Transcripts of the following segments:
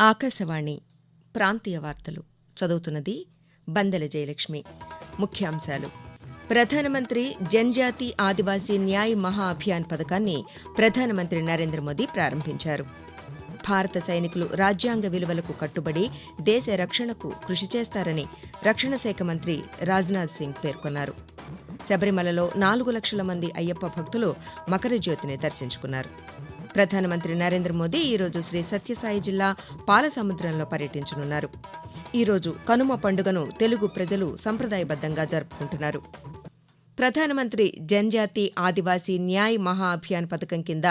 ఆకాశవాణి ప్రాంతీయ వార్తలు చదువుతున్నది బందెల జయలక్ష్మి. ముఖ్యాంశాలు: ప్రధానమంత్రి జన్జాతి ఆదివాసీ న్యాయ్ మహా అభియాన్ పథకాన్ని ప్రధానమంత్రి నరేంద్ర మోదీ ప్రారంభించారు. భారత సైనికులు రాజ్యాంగ విలువలకు కట్టుబడి దేశ రక్షణకు కృషి చేస్తారని రక్షణ శాఖ మంత్రి రాజ్నాథ్ సింగ్ పేర్కొన్నారు. శబరిమలలో 4 లక్షల మంది అయ్యప్ప భక్తులు మకర జ్యోతిని దర్శించుకున్నారు. ప్రధానమంత్రి నరేంద్ర మోదీ ఈరోజు శ్రీ సత్యసాయి జిల్లా పాలసముద్రంలో పర్యటించనున్నారు. ఈరోజు కనుమ పండుగను తెలుగు ప్రజలు సంప్రదాయబద్దంగా జరుపుకుంటున్నారు. ప్రధానమంత్రి జన్జాతి ఆదివాసీ న్యాయ్ మహా అభియాన్ పథకం కింద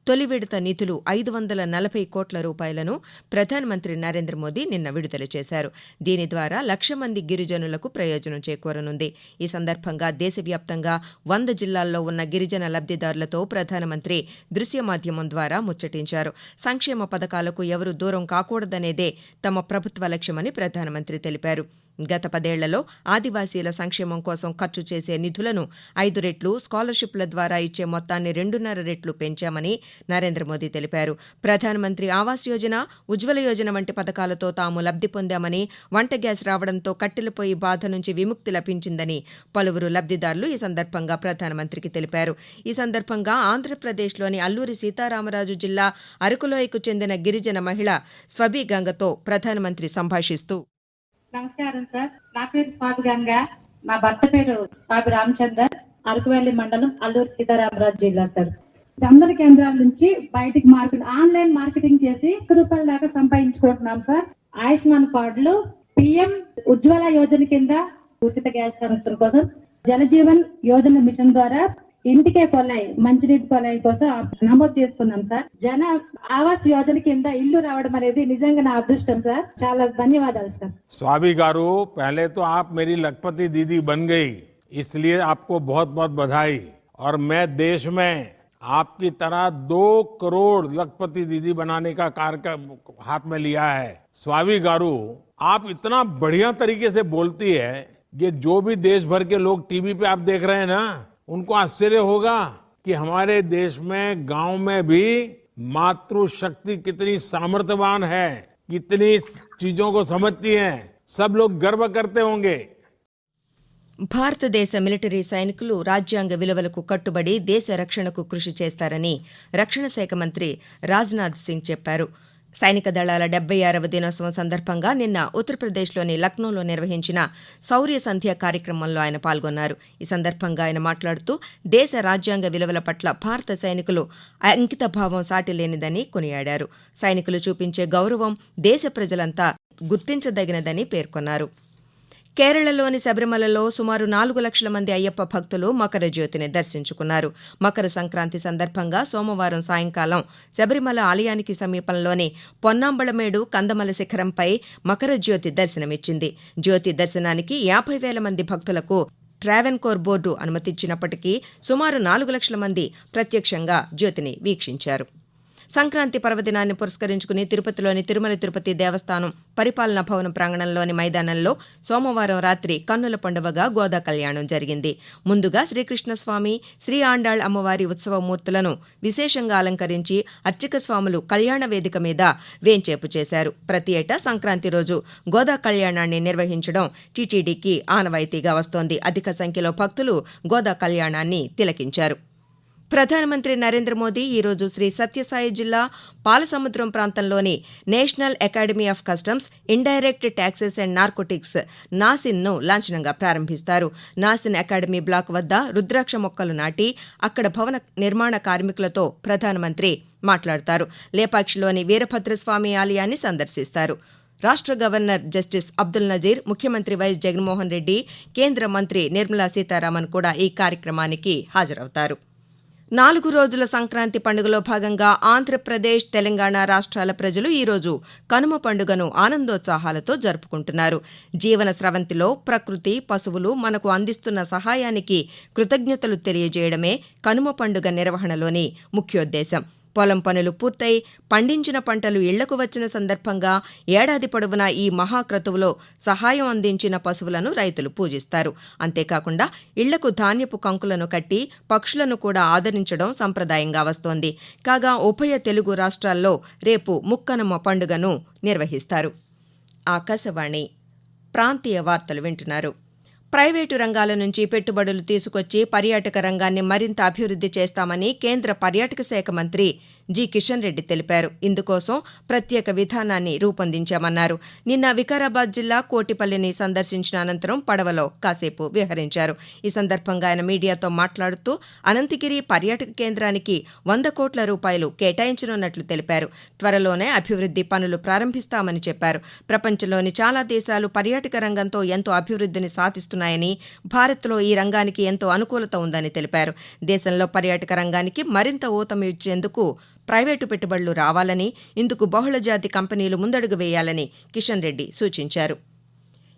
తొలి విడత నిధులు 540 కోట్ల రూపాయలను ప్రధానమంత్రి నరేంద్ర మోదీ నిన్న విడుదల చేశారు. దీని ద్వారా 1,00,000 మంది గిరిజనులకు ప్రయోజనం చేకూరనుంది. ఈ సందర్భంగా దేశవ్యాప్తంగా 100 జిల్లాల్లో ఉన్న గిరిజన లబ్దిదారులతో ప్రధానమంత్రి దృశ్య మాధ్యమం ద్వారా ముచ్చటించారు. సంక్షేమ పథకాలకు ఎవరూ దూరం కాకూడదనేదే తమ ప్రభుత్వ లక్ష్యమని ప్రధానమంత్రి తెలిపారు. గత 10 ఏళ్లలో ఆదివాసీల సంక్షేమం కోసం ఖర్చు చేసే నిధులను 5 రెట్లు, స్కాలర్షిప్ల ద్వారా ఇచ్చే మొత్తాన్ని 2.5 రెట్లు పెంచామని నరేంద్ర మోదీ తెలిపారు. ప్రధానమంత్రి ఆవాస్ యోజన, ఉజ్వల యోజన వంటి పథకాలతో తాము లబ్ది పొందామని, వంట గ్యాస్ రావడంతో కట్టెలపొయ్యి బాధ నుంచి విముక్తి లభించిందని పలువురు లబ్దిదారులు ఈ సందర్భంగా ప్రధానమంత్రికి తెలిపారు. ఈ సందర్భంగా ఆంధ్రప్రదేశ్లోని అల్లూరి సీతారామరాజు జిల్లా అరకులోయకు చెందిన గిరిజన మహిళ స్వబీ గంగతో ప్రధానమంత్రి సంభాషిస్తూ, నమస్కారం సార్, నా పేరు స్వామి గంగ, నా భర్త పేరు స్వామి రామచందర్, అరకువెల్లి మండలం, అల్లూరు సీతారామరాజు జిల్లా. సార్, అందరి కేంద్రాల నుంచి బయటికి ఆన్లైన్ మార్కెటింగ్ చేసి ₹100 దాకా సంపాదించుకుంటున్నాం సార్. ఆయుష్మాన్ కార్డులు, పిఎం ఉజ్వల యోజన కింద ఉచిత గ్యాస్ కనెక్షన్ కోసం, జలజీవన్ యోజన మిషన్ ద్వారా ఇంటికే కొలాయి, మంచినీటి కొలాయి కోసం నమోదు చేసుకున్నాం సార్. జన ఆవాస్ యోజన కింద ఇల్లు రావడం అనేది నిజంగా నా అదృష్టం సార్. చాలా ధన్యవాదాలు సార్. स्वामी गारू, पहले तो आप मेरी लखपति दीदी बन गई, इसलिए आपको बहुत बहुत बधाई। और मैं देश में आपकी तरह 2 करोड़ लखपति दीदी बनाने का कार्यक्रम हाथ में लिया है। स्वामी गारू, आप इतना बढ़िया तरीके से बोलती है, ये जो भी देश भर के लोग टीवी पे आप देख रहे हैं ना, उनको आश्चर्य होगा कि हमारे देश में गांव में भी मातृशक्ति कितनी सामर्थ्यवान है, कितनी चीजों को समझती हैं, सब लोग गर्व करते होंगे। భారతదేశ మిలిటరీ సైనికులు రాజ్యాంగ విలువలకు కట్టుబడి దేశ రక్షణకు కృషి చేస్తారని రక్షణ శాఖ మంత్రి రాజ్నాథ్ సింగ్ చెప్పారు. సైనిక దళాల 76వ దినోత్సవం సందర్భంగా నిన్న ఉత్తరప్రదేశ్లోని లక్నోలో నిర్వహించిన శౌర్య సంధ్య కార్యక్రమంలో ఆయన పాల్గొన్నారు. ఈ సందర్భంగా ఆయన మాట్లాడుతూ, దేశ రాజ్యాంగ విలువల పట్ల భారత సైనికులు అంకితభావం సాటిలేనిదని కొనియాడారు. సైనికులు చూపించే గౌరవం దేశ ప్రజలంతా గుర్తించదగినదని పేర్కొన్నారు. కేరళలోని శబరిమలలో సుమారు 4 లక్షల మంది అయ్యప్ప భక్తులు మకర జ్యోతిని దర్శించుకున్నారు. మకర సంక్రాంతి సందర్భంగా సోమవారం సాయంకాలం శబరిమల ఆలయానికి సమీపంలోని పొన్నాంబళమేడు కందమల శిఖరంపై మకర జ్యోతి దర్శనమిచ్చింది. జ్యోతి దర్శనానికి 50,000 మంది భక్తులకు ట్రావెన్కోర్ బోర్డు అనుమతిచ్చినప్పటికీ సుమారు 4 లక్షల మంది ప్రత్యక్షంగా జ్యోతిని వీక్షించారు. సంక్రాంతి పర్వదినాన్ని పురస్కరించుకుని తిరుపతిలోని తిరుమల తిరుపతి దేవస్థానం పరిపాలనా భవనం ప్రాంగణంలోని మైదానంలో సోమవారం రాత్రి కన్నుల పండువగా గోదా కళ్యాణం జరిగింది. ముందుగా శ్రీకృష్ణస్వామి, శ్రీ ఆండాళ్ అమ్మవారి ఉత్సవమూర్తులను విశేషంగా అలంకరించి అర్చక స్వాములు కళ్యాణ వేదిక మీద వేంచేపు చేశారు. ప్రతి ఏటా సంక్రాంతి రోజు గోదా కళ్యాణాన్ని నిర్వహించడం టీటీడీకి ఆనవాయితీగా వస్తోంది. అధిక సంఖ్యలో భక్తులు గోదా కళ్యాణాన్ని తిలకించారు. ప్రధానమంత్రి నరేంద్ర మోదీ ఈరోజు శ్రీ సత్యసాయి జిల్లా పాలసముద్రం ప్రాంతంలోని national academy of customs, indirect taxes and narcotics నాసిన్ను లాంఛనంగా ప్రారంభిస్తారు. నాసిన్ అకాడమీ బ్లాక్ వద్ద రుద్రాక్ష మొక్కలు నాటి అక్కడ భవన నిర్మాణ కార్మికులతో ప్రధానమంత్రి మాట్లాడతారు. లేపాక్షిలోని వీరభద్రస్వామి ఆలయాన్ని సందర్శిస్తారు. రాష్ట్ర గవర్నర్ జస్టిస్ అబ్దుల్ నజీర్, ముఖ్యమంత్రి వైఎస్ జగన్మోహన్ రెడ్డి, కేంద్ర మంత్రి నిర్మలా సీతారామన్ కూడా ఈ కార్యక్రమానికి హాజరవుతారు. 4 రోజుల సంక్రాంతి పండుగలో భాగంగా ఆంధ్రప్రదేశ్, తెలంగాణ రాష్ట్రాల ప్రజలు ఈరోజు కనుమ పండుగను ఆనందోత్సాహాలతో జరుపుకుంటున్నారు. జీవన స్రవంతిలో ప్రకృతి, పశువులు మనకు అందిస్తున్న సహాయానికి కృతజ్ఞతలు తెలియజేయడమే కనుమ పండుగ నిర్వహణలోని ముఖ్యోద్దేశం. పొలం పనులు పూర్తయి పండించిన పంటలు ఇళ్లకు వచ్చిన సందర్భంగా ఏడాది పొడవునా ఈ మహాక్రతువులో సహాయం అందించిన పశువులను రైతులు పూజిస్తారు. అంతేకాకుండా ఇళ్లకు ధాన్యపు కంకులను కట్టి పక్షులను కూడా ఆదరించడం సంప్రదాయంగా వస్తోంది. కాగా ఉభయ తెలుగు రాష్ట్రాల్లో రేపు ముక్కనుమ పండుగను నిర్వహిస్తారు. ఆకాశవాణి ప్రాంతీయ వార్తలు వింటున్నారు. ప్రైవేటు రంగాల నుంచి పెట్టుబడులు తీసుకొచ్చి పర్యాటక రంగాన్ని మరింత అభివృద్ధి చేస్తామని కేంద్ర పర్యాటక శాఖ మంత్రి జి కిషన్ రెడ్డి తెలిపారు. ఇందుకోసం ప్రత్యేక విధానాన్ని రూపొందించామన్నారు. నిన్న వికారాబాద్ జిల్లా కోటిపల్లిని సందర్శించిన అనంతరం పడవలో కాసేపు విహరించారు. ఈ సందర్భంగా ఆయన మీడియాతో మాట్లాడుతూ అనంతగిరి పర్యాటక కేంద్రానికి 100 కోట్ల రూపాయలు కేటాయించనున్నట్లు తెలిపారు. త్వరలోనే అభివృద్ధి పనులు ప్రారంభిస్తామని చెప్పారు. ప్రపంచంలోని చాలా దేశాలు పర్యాటక రంగంతో ఎంతో అభివృద్ధిని సాధిస్తున్నాయని, భారత్లో ఈ రంగానికి ఎంతో అనుకూలత ఉందని తెలిపారు. దేశంలో పర్యాటక రంగానికి మరింత ఊతమిచ్చేందుకు ప్రైవేటు పెట్టుబడులు రావాలని, ఇందుకు బహుళజాతి కంపెనీలు ముందడుగు వేయాలని కిషన్ రెడ్డి సూచించారు.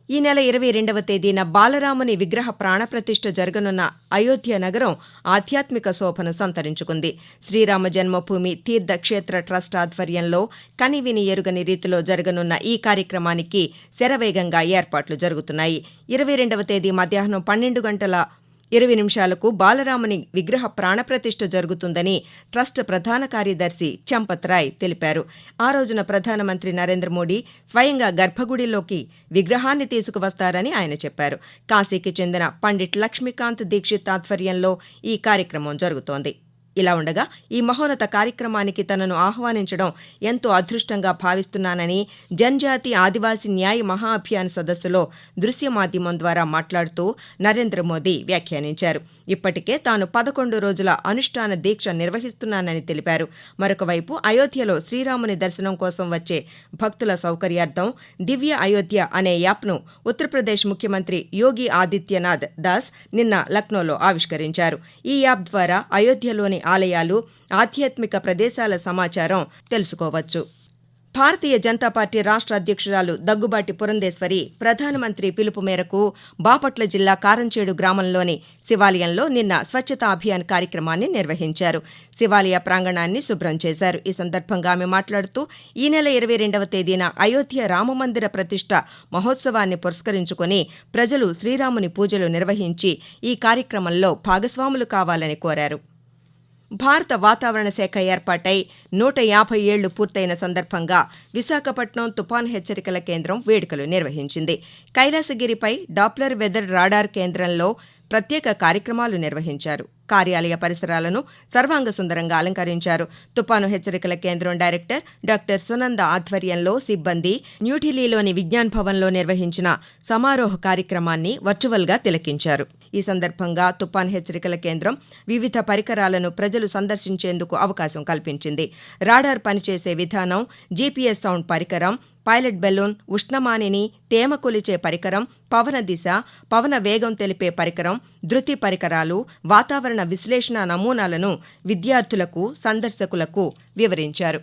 ఈ నెల 22వ తేదీన బాలరాముని విగ్రహ ప్రాణప్రతిష్ఠ జరగనున్న అయోధ్య నగరం ఆధ్యాత్మిక శోభను సంతరించుకుంది. శ్రీరామ జన్మభూమి తీర్థక్షేత్ర ట్రస్ట్ ఆధ్వర్యంలో కనివిని ఎరుగని రీతిలో జరగనున్న ఈ కార్యక్రమానికి శరవేగంగా ఏర్పాట్లు జరుగుతున్నాయి. 22వ తేదీ మధ్యాహ్నం 12:20 బాలరాముని విగ్రహ ప్రాణప్రతిష్ఠ జరుగుతుందని ట్రస్ట్ ప్రధాన కార్యదర్శి చంపత్ రాయ్ తెలిపారు. ఆ రోజున ప్రధానమంత్రి నరేంద్ర మోడీ స్వయంగా గర్భగుడిలోకి విగ్రహాన్ని తీసుకువస్తారని ఆయన చెప్పారు. కాశీకి చెందిన పండిట్ లక్ష్మీకాంత్ దీక్షిత్ ఆధ్వర్యంలో ఈ కార్యక్రమం జరుగుతోంది. ఇలా ఉండగా ఈ మహోన్నత కార్యక్రమానికి తనను ఆహ్వానించడం ఎంతో అదృష్టంగా భావిస్తున్నానని జన్జాతి ఆదివాసీ న్యాయ మహా అభియాన్ సదస్సులో దృశ్య మాధ్యమం ద్వారా మాట్లాడుతూ నరేంద్ర మోదీ వ్యాఖ్యానించారు. ఇప్పటికే తాను 11 రోజుల అనుష్ఠాన దీక్ష నిర్వహిస్తున్నానని తెలిపారు. మరొకవైపు అయోధ్యలో శ్రీరాముని దర్శనం కోసం వచ్చే భక్తుల సౌకర్యార్థం దివ్య అయోధ్య అనే యాప్ను ఉత్తరప్రదేశ్ ముఖ్యమంత్రి యోగి ఆదిత్యనాథ్ దాస్ నిన్న లక్నోలో ఆవిష్కరించారు. ఈ యాప్ ద్వారా అయోధ్యలోని ఆలయాలు, ఆధ్యాత్మిక ప్రదేశాల సమాచారం తెలుసుకోవచ్చు. భారతీయ జనతా పార్టీ రాష్ట్ర అధ్యక్షురాలు దగ్గుబాటి పురంధేశ్వరి ప్రధానమంత్రి పిలుపు మేరకు బాపట్ల జిల్లా కారంచేడు గ్రామంలోని శివాలయంలో నిన్న స్వచ్ఛతా అభియాన్ కార్యక్రమాన్ని నిర్వహించారు. శివాలయ ప్రాంగణాన్ని శుభ్రం చేశారు. ఈ సందర్భంగా ఆమె మాట్లాడుతూ ఈ నెల 22వ తేదీన అయోధ్య రామమందిర ప్రతిష్ఠ మహోత్సవాన్ని పురస్కరించుకుని ప్రజలు శ్రీరాముని పూజలు నిర్వహించి ఈ కార్యక్రమంలో భాగస్వాములు కావాలని కోరారు. భారత వాతావరణ శాఖ ఏర్పాటై 150 ఏళ్లు పూర్తయిన సందర్భంగా విశాఖపట్నం తుపాన్ హెచ్చరికల కేంద్రం వేడుకలు నిర్వహించింది. కైలాసగిరిపై డాప్లర్ వెదర్ రాడార్ కేంద్రంలో ప్రత్యేక కార్యక్రమాలు నిర్వహించారు. కార్యాలయ పరిసరాలను సర్వాంగ సుందరంగా అలంకరించారు. తుపాను హెచ్చరికల కేంద్రం డైరెక్టర్ డాక్టర్ సునంద ఆధ్వర్యంలో సిబ్బంది న్యూఢిల్లీలోని విజ్ఞాన్ భవన్లో నిర్వహించిన సమారోహ కార్యక్రమాన్ని వర్చువల్గా తిలకించారు. ఈ సందర్భంగా తుపాన్ హెచ్చరికల కేంద్రం వివిధ పరికరాలను ప్రజలు సందర్శించేందుకు అవకాశం కల్పించింది. రాడార్ పనిచేసే విధానం, జీపీఎస్ సౌండ్ పరికరం, పైలట్ బెలూన్, ఉష్ణమానిని, తేమ కొలిచే పరికరం, పవన దిశ, పవన వేగం తెలిపే పరికరం, ధృతి పరికరాలు, వాతావరణ విశ్లేషణ నమూనాలను విద్యార్థులకు, సందర్శకులకు వివరించారు.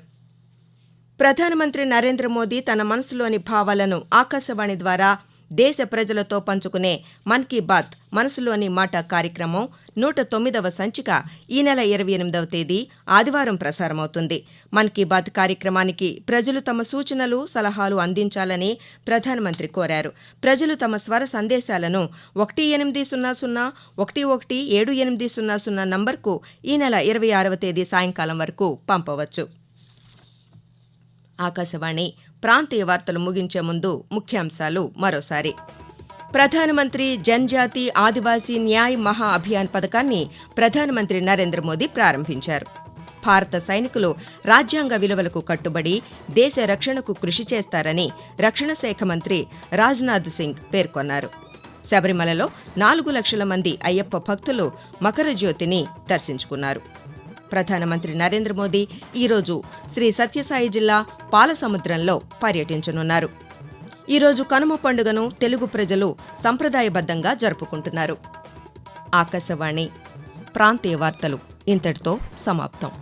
ప్రధానమంత్రి నరేంద్ర మోదీ తన మనసులోని భావాలను ఆకాశవాణి ద్వారా దేశ ప్రజలతో పంచుకునే మన్ కీ బాత్ మనసులోని మాట కార్యక్రమం 109వ సంచిక ఈ నెల 28వ తేదీ ఆదివారం ప్రసారమవుతుంది. మన్ కీ బాత్ కార్యక్రమానికి ప్రజలు తమ సూచనలు, సలహాలు అందించాలని ప్రధానమంత్రి కోరారు. ప్రజలు తమ స్వర సందేశాలను 1800 నంబర్కు ఈ నెల 26వ తేదీ సాయంకాలం వరకు పంపవచ్చు. ఆకాశవాణి ప్రాంతీయ వార్తలు ముగించే ముందు ముఖ్యాంశాలు మరోసారి. ప్రధానమంత్రి జన్జాతి ఆదివాసీ న్యాయ్ మహా అభియాన్ పథకాన్ని ప్రధానమంత్రి నరేంద్ర మోదీ ప్రారంభించారు. భారత సైనికులు రాజ్యాంగ విలువలకు కట్టుబడి దేశ రక్షణకు కృషి చేస్తారని రక్షణ శాఖ మంత్రి రాజ్నాథ్ సింగ్ పేర్కొన్నారు. శబరిమలలో 4 లక్షల మంది అయ్యప్ప భక్తులు మకర జ్యోతిని దర్శించుకున్నారు. ప్రధానమంత్రి నరేంద్ర మోదీ ఈరోజు శ్రీ సత్యసాయి జిల్లా పాలసముద్రంలో పర్యటించనున్నారు. ఈరోజు కనుమ పండుగను తెలుగు ప్రజలు సంప్రదాయబద్ధంగా జరుపుకుంటున్నారు. ఆకాశవాణి ప్రాంతీయ వార్తలు ఇంతటితో సమాప్తం.